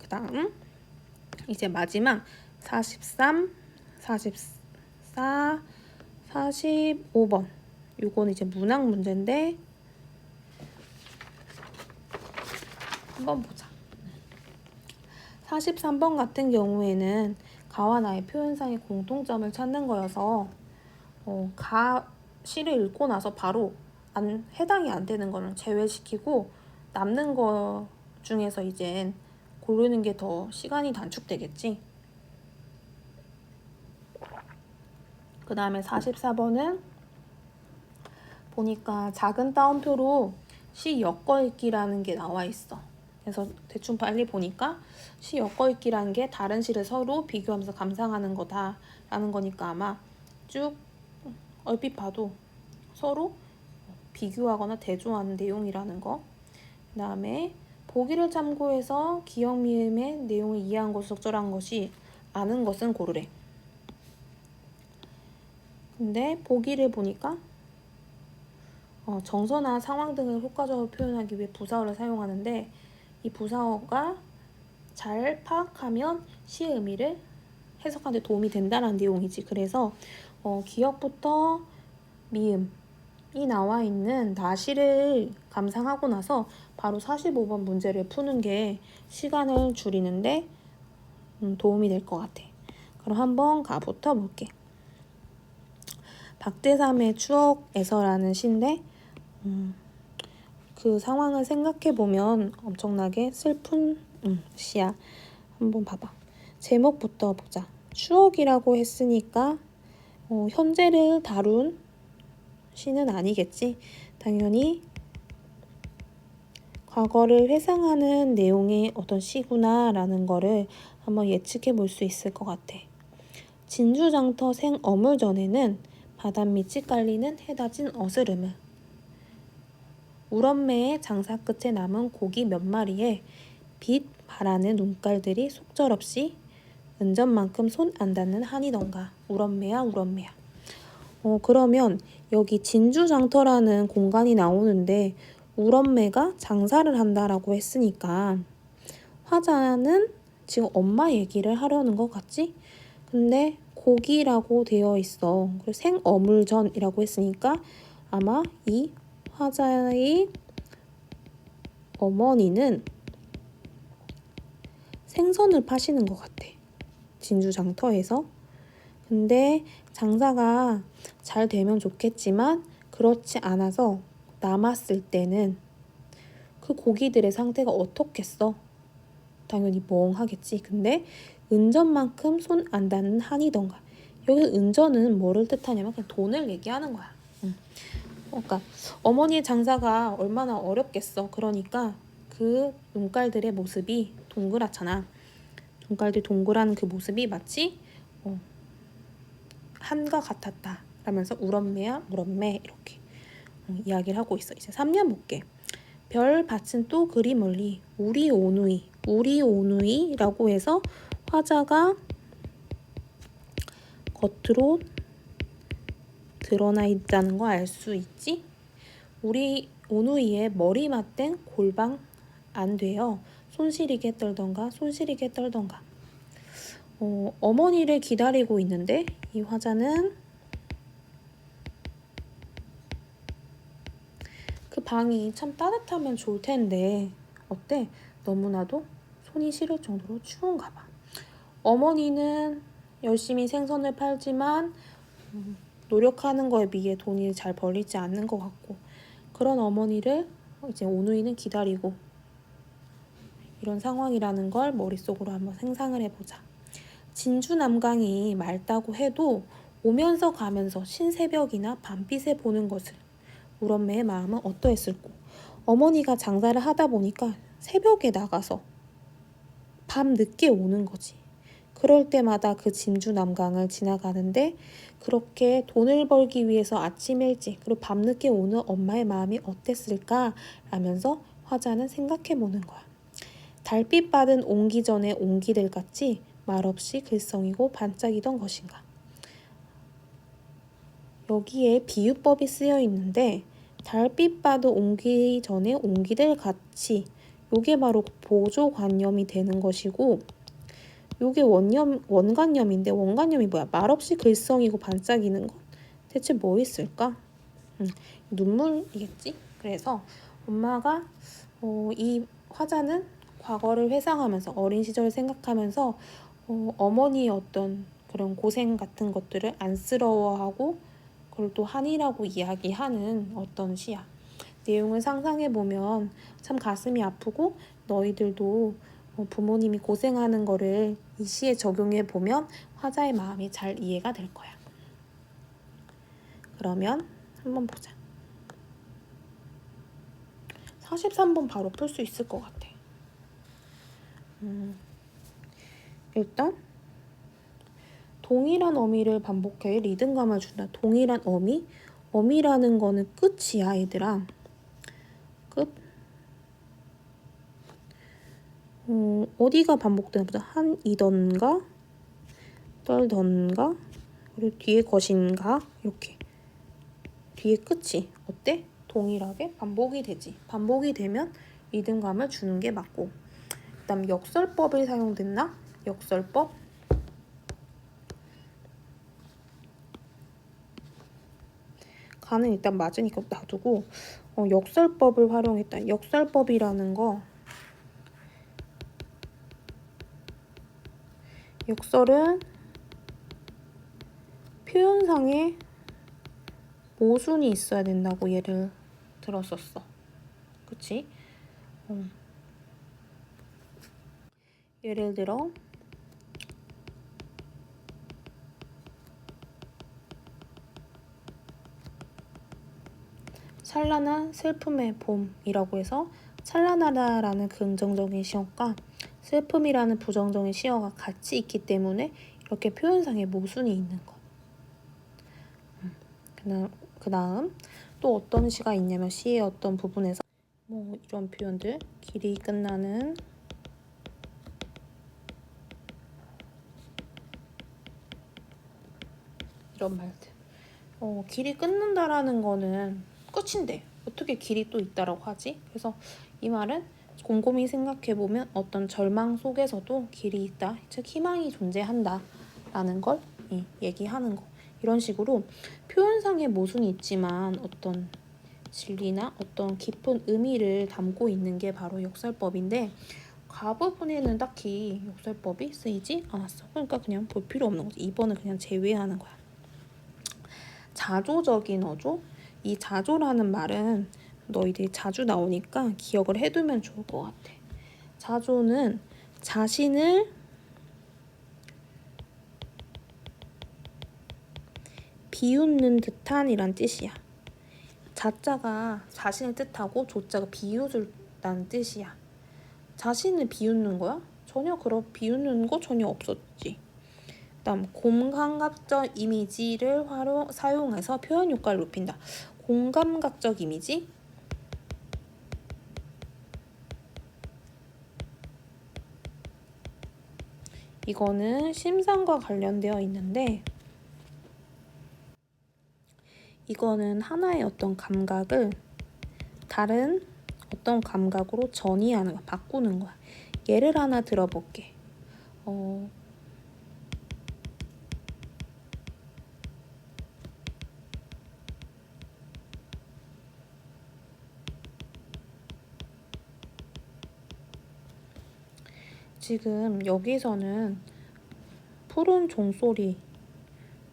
그 다음 이제 마지막 43, 44, 45번. 요건 이제 문학 문제인데 한번 보자. 43번 같은 경우에는 가와 나의 표현상의 공통점을 찾는 거여서 가 시를 읽고 나서 바로 해당이 안 되는 거는 제외시키고 남는 거 중에서 이제 고르는 게 더 시간이 단축되겠지. 그 다음에 44번은 보니까 작은 따옴표로 시 엮어읽기라는 게 나와 있어. 그래서 대충 빨리 보니까 시 엮어읽기라는 게 다른 시를 서로 비교하면서 감상하는 거다라는 거니까 아마 쭉 얼핏 봐도 서로 비교하거나 대조하는 내용이라는 거. 그 다음에 보기를 참고해서 기역 미음의 내용을 이해한 것이 적절한 것이 아는 것은 고르래. 근데 보기를 보니까 정서나 상황 등을 효과적으로 표현하기 위해 부사어를 사용하는데 이 부사어가 잘 파악하면 시의 의미를 해석하는 데 도움이 된다는 내용이지. 그래서 기역부터 미음이 나와 있는 나시를 감상하고 나서 바로 45번 문제를 푸는 게 시간을 줄이는데 도움이 될 것 같아. 그럼 한번 가부터 볼게. 박대삼의 추억에서라는 시인데 그 상황을 생각해보면 엄청나게 슬픈 시야. 한번 봐봐. 제목부터 보자. 추억이라고 했으니까 현재를 다룬 시는 아니겠지. 당연히 과거를 회상하는 내용의 어떤 시구나 라는 거를 한번 예측해 볼 수 있을 것 같아. 진주장터 생어물전에는 바닷밑이 깔리는 해다진 어스름을 우럼매의 장사 끝에 남은 고기 몇 마리에 빛 바라는 눈깔들이 속절없이 은전만큼 손 안 닿는 한이던가. 우럼매야 우럼매야. 그러면 여기 진주장터라는 공간이 나오는데 우럼매가 장사를 한다라고 했으니까 화자는 지금 엄마 얘기를 하려는 것 같지? 근데 고기라고 되어 있어. 그리고 생어물전이라고 했으니까 아마 이 화자의 어머니는 생선을 파시는 것 같아. 진주장터에서. 근데 장사가 잘 되면 좋겠지만 그렇지 않아서 남았을 때는 그 고기들의 상태가 어떻겠어? 당연히 멍하겠지. 근데 은전만큼 손 안 닿는 한이던가. 여기 은전은 뭐를 뜻하냐면 그냥 돈을 얘기하는 거야. 그러니까 어머니의 장사가 얼마나 어렵겠어. 그러니까 그 눈깔들의 모습이 동그랗잖아. 눈깔들 동그란 그 모습이 마치 한과 같았다 라면서 우럼매야 우럼매 이렇게 이야기를 하고 있어. 이제 3년 볼게. 별 밭은 또 그리 멀리 우리 오누이라고 해서 화자가 겉으로 드러나 있다는 거 알 수 있지? 우리 오누이의 머리 맞댄 골방 안 돼요. 손시리게 떨던가 손시리게 떨던가. 어머니를 기다리고 있는데 이 화자는 그 방이 참 따뜻하면 좋을 텐데 어때? 너무나도 손이 시릴 정도로 추운가 봐. 어머니는 열심히 생선을 팔지만 노력하는 거에 비해 돈이 잘 벌리지 않는 것 같고 그런 어머니를 이제 오누이는 기다리고 이런 상황이라는 걸 머릿속으로 한번 상상을 해보자. 진주 남강이 맑다고 해도 오면서 가면서 신새벽이나 밤빛에 보는 것을 우럼매의 마음은 어떠했을꼬. 어머니가 장사를 하다 보니까 새벽에 나가서 밤 늦게 오는 거지. 그럴 때마다 그 진주 남강을 지나가는데 그렇게 돈을 벌기 위해서 아침 일찍 그리고 밤늦게 오는 엄마의 마음이 어땠을까 라면서 화자는 생각해보는 거야. 달빛 받은 옹기 전에 옹기들 같이 말없이 글썽이고 반짝이던 것인가. 여기에 비유법이 쓰여 있는데 달빛 받은 옹기 전에 옹기들 같이 요게 바로 보조관념이 되는 것이고, 요게 원관념인데, 원관념이 뭐야? 말없이 글썽이고 반짝이는 것. 대체 뭐 있을까? 눈물이겠지? 그래서 엄마가 이 화자는 과거를 회상하면서 어린 시절을 생각하면서 어머니의 어떤 그런 고생 같은 것들을 안쓰러워하고 그걸 또 한이라고 이야기하는 어떤 시야. 내용을 상상해보면 참 가슴이 아프고 너희들도 부모님이 고생하는 거를 이 시에 적용해보면 화자의 마음이 잘 이해가 될 거야. 그러면 한번 보자. 43번 바로 풀 수 있을 것 같아. 일단 동일한 어미를 반복해 리듬감을 준다. 동일한 어미? 어미라는 거는 끝이야, 얘들아. 끝. 어디가 반복되나 보자. 한이던가 떨던가 그리고 뒤에 것인가 이렇게 뒤에 끝이 어때? 동일하게 반복이 되지. 반복이 되면 리듬감을 주는 게 맞고, 그다음 역설법이 사용됐나? 역설법. 가는 일단 맞으니까 놔두고 역설법을 활용했다. 역설법이라는 거, 역설은 표현상에 모순이 있어야 된다고 예를 들었었어. 그치? 예를 들어 찬란한 슬픔의 봄이라고 해서 찬란하다라는 긍정적인 시어과 슬픔이라는 부정적인 시어가 같이 있기 때문에 이렇게 표현상의 모순이 있는 것. 그 다음 또 어떤 시가 있냐면 시의 어떤 부분에서 뭐 이런 표현들, 길이 끝나는 이런 말들. 길이 끊는다라는 거는 끝인데 어떻게 길이 또 있다라고 하지? 그래서 이 말은 곰곰이 생각해보면 어떤 절망 속에서도 길이 있다, 즉 희망이 존재한다 라는 걸 얘기하는 거. 이런 식으로 표현상의 모순이 있지만 어떤 진리나 어떤 깊은 의미를 담고 있는 게 바로 역설법인데, 가부분에는 딱히 역설법이 쓰이지 않았어. 그러니까 그냥 볼 필요 없는 거지. 2번은 그냥 제외하는 거야. 자조적인 어조? 이 자조라는 말은 너희들이 자주 나오니까 기억을 해두면 좋을 것 같아. 자조는 자신을 비웃는 듯한 이란 뜻이야. 자자가 자신을 뜻하고 조자가 비웃다는 뜻이야. 자신을 비웃는 거야? 전혀 그런 비웃는 거 전혀 없었지. 다음 공감각적 이미지를 사용해서 표현 효과를 높인다. 공감각적 이미지? 이거는 심상과 관련되어 있는데, 이거는 하나의 어떤 감각을 다른 어떤 감각으로 전이하는 거야. 바꾸는 거야. 예를 하나 들어볼게. 지금 여기서는 푸른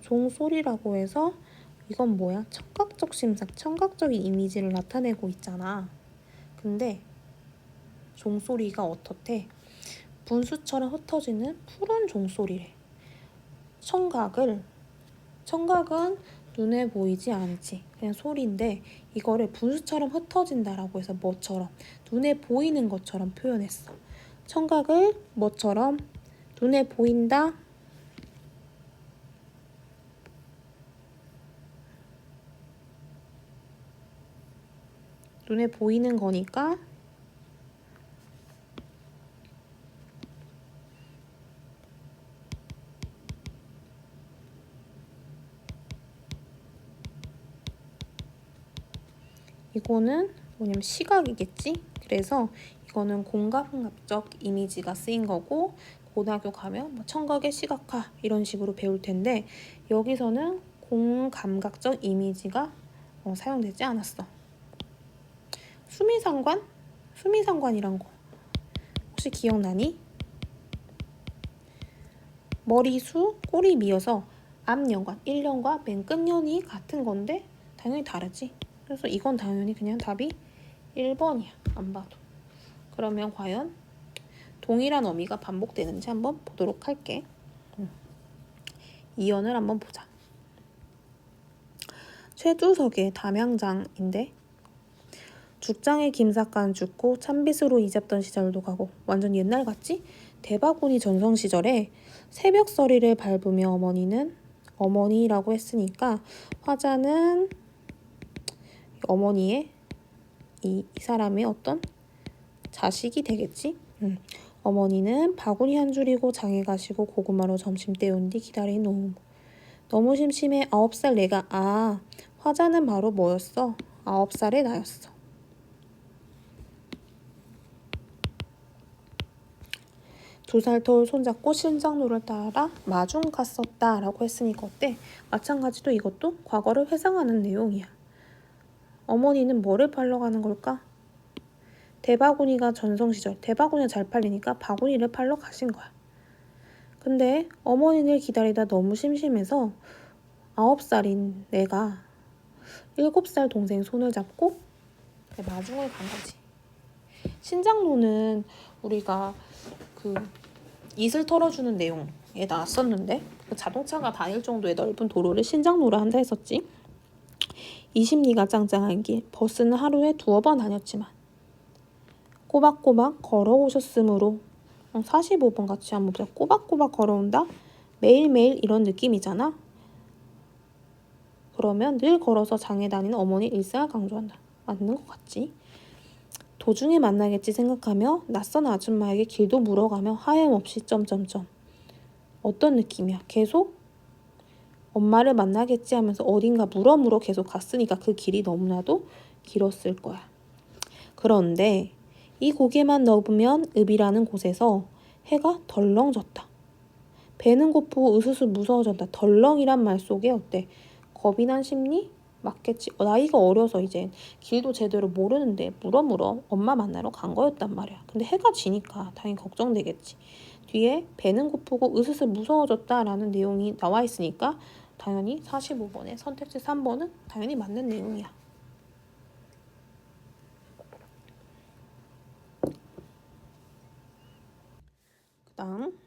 종소리라고 해서 이건 뭐야? 청각적 심상, 청각적인 이미지를 나타내고 있잖아. 근데 종소리가 어떻대? 분수처럼 흩어지는 푸른 종소리래. 청각은 눈에 보이지 않지. 그냥 소리인데 이거를 분수처럼 흩어진다라고 해서 뭐처럼, 눈에 보이는 것처럼 표현했어. 청각을 뭐처럼 눈에 보인다. 눈에 보이는 거니까 이거는 뭐냐면 시각이겠지? 그래서 이거는 공감각적 이미지가 쓰인 거고 고등학교 가면 뭐 청각의 시각화 이런 식으로 배울 텐데 여기서는 공감각적 이미지가 사용되지 않았어. 수미상관? 수미상관이란 거 혹시 기억나니? 머리수, 꼬리 미어서 앞연관, 1년과 맨 끝년이 같은 건데 당연히 다르지. 그래서 이건 당연히 그냥 답이 1번이야. 안 봐도. 그러면 과연 동일한 어미가 반복되는지 한번 보도록 할게. 이연을 한번 보자. 최두석의 담양장인데 죽장에 김삿간 죽고 찬빗으로 이잡던 시절도 가고 완전 옛날 같지? 대바구니 전성 시절에 새벽서리를 밟으며 어머니는 어머니라고 했으니까 화자는 어머니의 이 사람의 어떤 자식이 되겠지? 어머니는 바구니 한 줄이고 장에 가시고 고구마로 점심 때운 뒤 기다린 노후. 너무 심심해 9살 내가 화자는 바로 뭐였어? 9살의 나였어. 두 살 터울 손잡고 신장로를 따라 마중 갔었다 라고 했으니까 어때? 마찬가지로 이것도 과거를 회상하는 내용이야. 어머니는 뭐를 팔러 가는 걸까? 대바구니가 전성시절 대바구니가 잘 팔리니까 바구니를 팔러 가신 거야. 근데 어머니를 기다리다 너무 심심해서 9살인 내가 7살 동생 손을 잡고 마중을 간 거지. 신장로는 우리가 그 이슬 털어주는 내용에 나왔었는데 자동차가 다닐 정도의 넓은 도로를 신장로로 한다 했었지. 20리가 짱짱한 길 버스는 하루에 2번 다녔지만 꼬박꼬박 걸어오셨으므로 45번 같이 한번 보자. 꼬박꼬박 걸어온다? 매일매일 이런 느낌이잖아. 그러면 늘 걸어서 장에 다니는 어머니 일상을 강조한다. 맞는 것 같지? 도중에 만나겠지 생각하며 낯선 아줌마에게 길도 물어가며 하염없이 점점점. 어떤 느낌이야? 계속 엄마를 만나겠지 하면서 어딘가 물어 계속 갔으니까 그 길이 너무나도 길었을 거야. 그런데 이 고개만 넘으면 읍이라는 곳에서 해가 덜렁 졌다. 배는 고프고 으스스 무서워졌다. 덜렁이란 말 속에 어때? 겁이 난 심리? 맞겠지. 나이가 어려서 이제 길도 제대로 모르는데 물어 엄마 만나러 간 거였단 말이야. 근데 해가 지니까 당연히 걱정되겠지. 뒤에 배는 고프고 으스스 무서워졌다라는 내용이 나와 있으니까 당연히 45번에 선택지 3번은 당연히 맞는 내용이야. 그 다음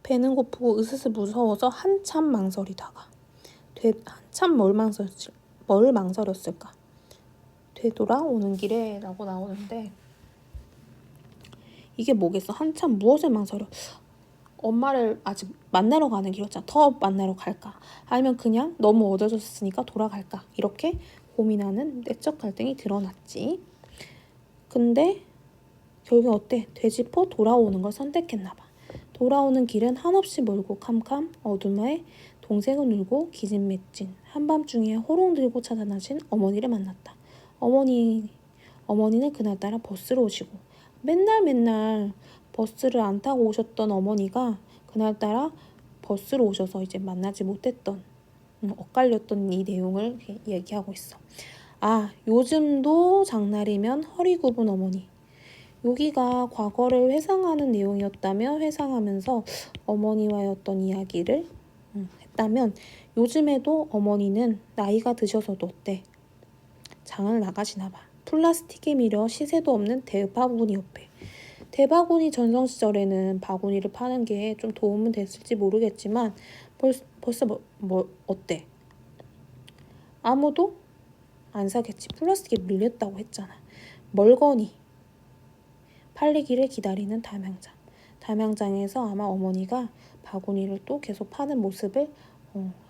배는 고프고 으스스 무서워서 한참 망설이다가 한참 뭘 망설였을까? 되돌아오는 길에 라고 나오는데 이게 뭐겠어? 한참 무엇을 망설여? 엄마를 아직 만나러 가는 길이었잖아. 더 만나러 갈까? 아니면 그냥 너무 얻어졌으니까 돌아갈까? 이렇게 고민하는 내적 갈등이 드러났지. 근데 결국 어때? 되짚어 돌아오는 걸 선택했나 봐. 돌아오는 길은 한없이 멀고 캄캄 어둠에 동생은 울고 기진맥진 한밤중에 호롱 들고 찾아나신 어머니를 만났다. 어머니는 그날따라 버스로 오시고 맨날 버스를 안 타고 오셨던 어머니가 그날따라 버스로 오셔서 이제 만나지 못했던 엇갈렸던 이 내용을 얘기하고 있어. 요즘도 장날이면 허리 굽은 어머니. 여기가 과거를 회상하는 내용이었다면 회상하면서 어머니와의 어떤 이야기를 했다면 요즘에도 어머니는 나이가 드셔서도 어때? 장을 나가시나 봐. 플라스틱에 밀려 시세도 없는 대바구니 옆에. 대바구니 전성시절에는 바구니를 파는 게 좀 도움은 됐을지 모르겠지만 벌써 어때? 아무도 안 사겠지. 플라스틱에 밀렸다고 했잖아. 멀거니 팔리기를 기다리는 담양장. 담양장에서 아마 어머니가 바구니를 또 계속 파는 모습을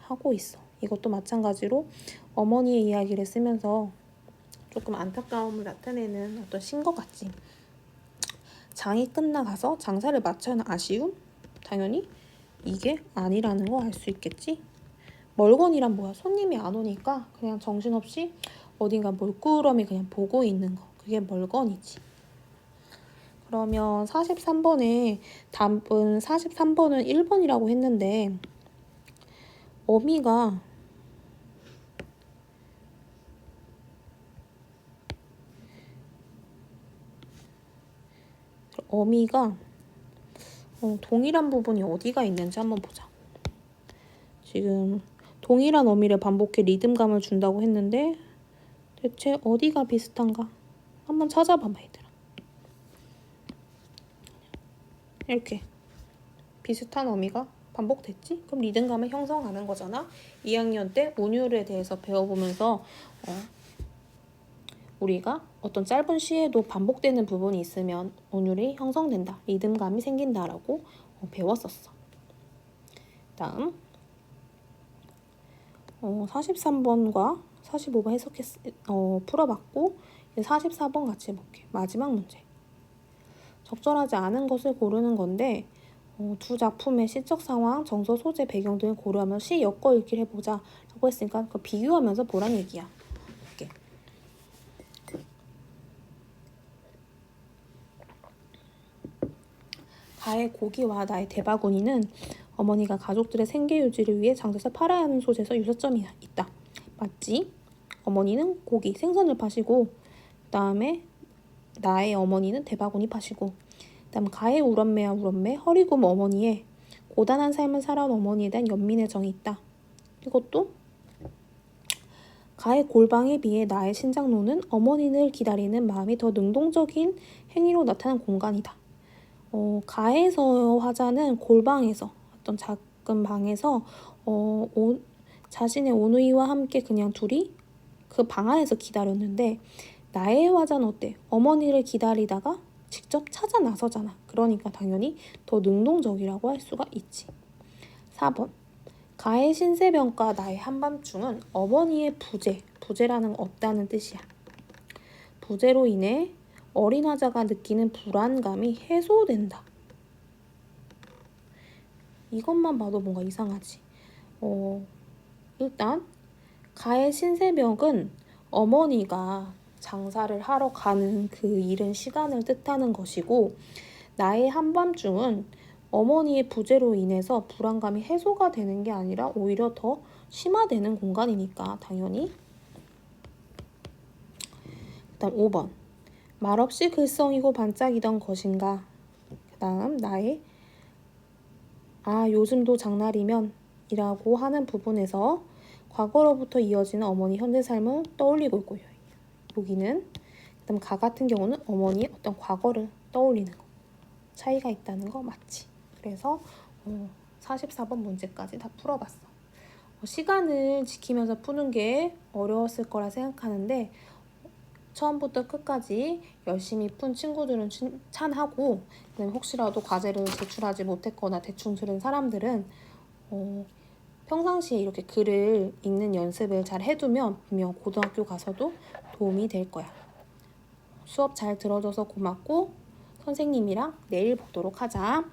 하고 있어. 이것도 마찬가지로 어머니의 이야기를 쓰면서 조금 안타까움을 나타내는 어떤 시인 것 같지. 장이 끝나가서 장사를 마쳐야 하는 아쉬움? 당연히 이게 아니라는 거 알 수 있겠지. 멀건이란 뭐야? 손님이 안 오니까 그냥 정신없이 어딘가 물끄러미 그냥 보고 있는 거. 그게 멀건이지. 그러면 43번에 답은 43번은 1번이라고 했는데 어미가 동일한 부분이 어디가 있는지 한번 보자. 지금 동일한 어미를 반복해 리듬감을 준다고 했는데 대체 어디가 비슷한가? 한번 찾아봐봐 얘들아. 이렇게 비슷한 어미가 반복됐지? 그럼 리듬감을 형성하는 거잖아. 2학년 때 온율에 대해서 배워보면서 우리가 어떤 짧은 시에도 반복되는 부분이 있으면 온율이 형성된다. 리듬감이 생긴다라고 배웠었어. 다음 43번과 45번 풀어봤고 이제 44번 같이 해볼게. 마지막 문제. 적절하지 않은 것을 고르는 건데 두 작품의 시적 상황, 정서, 소재, 배경 등을 고려하며 시 엮어 읽기를 해보자 라고 했으니까 그거 비교하면서 보란 얘기야. 이렇게. 가의 고기와 나의 대바구니는 어머니가 가족들의 생계 유지를 위해 장사에서 팔아야 하는 소재에서 유사점이 있다. 맞지? 어머니는 고기, 생선을 파시고 그다음에 나의 어머니는 대바구니 파시고 그다음 가의 울엄매야 울엄매, 허리굽 어머니의 고단한 삶을 살아온 어머니에 대한 연민의 정이 있다. 이것도 가의 골방에 비해 나의 신장로는 어머니를 기다리는 마음이 더 능동적인 행위로 나타난 공간이다. 가에서 화자는 골방에서 어떤 작은 방에서 자신의 오누이와 함께 그냥 둘이 그 방 안에서 기다렸는데 나의 화자는 어때? 어머니를 기다리다가 직접 찾아 나서잖아. 그러니까 당연히 더 능동적이라고 할 수가 있지. 4번 가의 신세병과 나의 한밤중은 어머니의 부재라는 건 없다는 뜻이야. 부재로 인해 어린 화자가 느끼는 불안감이 해소된다. 이것만 봐도 뭔가 이상하지. 일단 가의 신세병은 어머니가 장사를 하러 가는 그 이른 시간을 뜻하는 것이고 나의 한밤중은 어머니의 부재로 인해서 불안감이 해소가 되는 게 아니라 오히려 더 심화되는 공간이니까 당연히. 그다음 5번 말없이 글썽이고 반짝이던 것인가. 그다음 나의 요즘도 장날이면 이라고 하는 부분에서 과거로부터 이어지는 어머니 현재 삶을 떠올리고 있고요. 여기는 그다음 가 같은 경우는 어머니의 어떤 과거를 떠올리는 거. 차이가 있다는 거 맞지? 그래서 44번 문제까지 다 풀어봤어. 시간을 지키면서 푸는 게 어려웠을 거라 생각하는데 처음부터 끝까지 열심히 푼 친구들은 칭찬하고 혹시라도 과제를 제출하지 못했거나 대충 들은 사람들은 평상시에 이렇게 글을 읽는 연습을 잘 해두면 분명 고등학교 가서도 도움이 될 거야. 수업 잘 들어줘서 고맙고 선생님이랑 내일 보도록 하자.